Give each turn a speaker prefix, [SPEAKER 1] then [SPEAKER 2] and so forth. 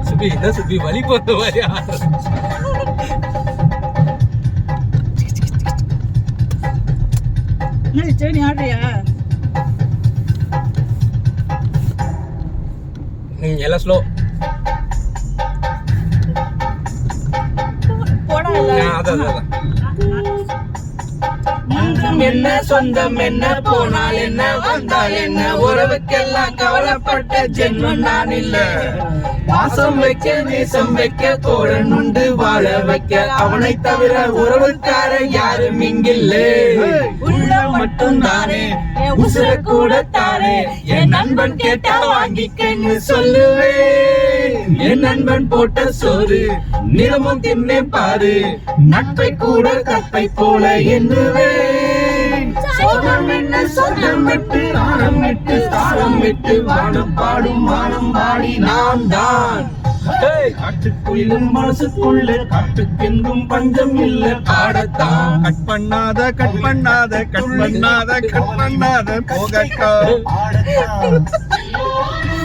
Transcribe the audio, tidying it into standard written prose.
[SPEAKER 1] சுபி என்ன சுபி வலி போற மாதிரி
[SPEAKER 2] சரி ஆடுறியா
[SPEAKER 1] எல்லாம் ஸ்லோ அதான்
[SPEAKER 3] என்ன சொந்தம் என்ன போனால் என்ன வந்தால் என்ன உறவுக்கெல்லாம் கவலைப்பட்ட ஜென்மம் நான் இல்ல பாசம் வைக்க நேசம் வைக்க தோழன் உண்டு வாழ வைக்க அவனை தவிர உறவுக்கார யாரும் இங்கில்ல உள்ள மட்டும் தானே உசுர கூட தானே என் நண்பன் கேட்டா வாங்கிக்கன்னு சொல்லுவேன் என் நண்பன் போட்ட சோறு நிலமும் தின்னே பாரு நட்பை கூட கற்பை போல எண்ணுவேன் சோகம் என்ன சொந்தம் விட்டு ஆழம் விட்டு தாளம் விட்டு வானம் பாடும் வானம் பாடி நான் தான் காட்டுக்குள்ளும் மனசுக்குள்ள காட்டுக்கெங்கும் பஞ்சம் இல்ல பாடத்தான்
[SPEAKER 4] கட் பண்ணாத கட் பண்ணாத கட் பண்ணாத கட் பண்ணாத போகட்டா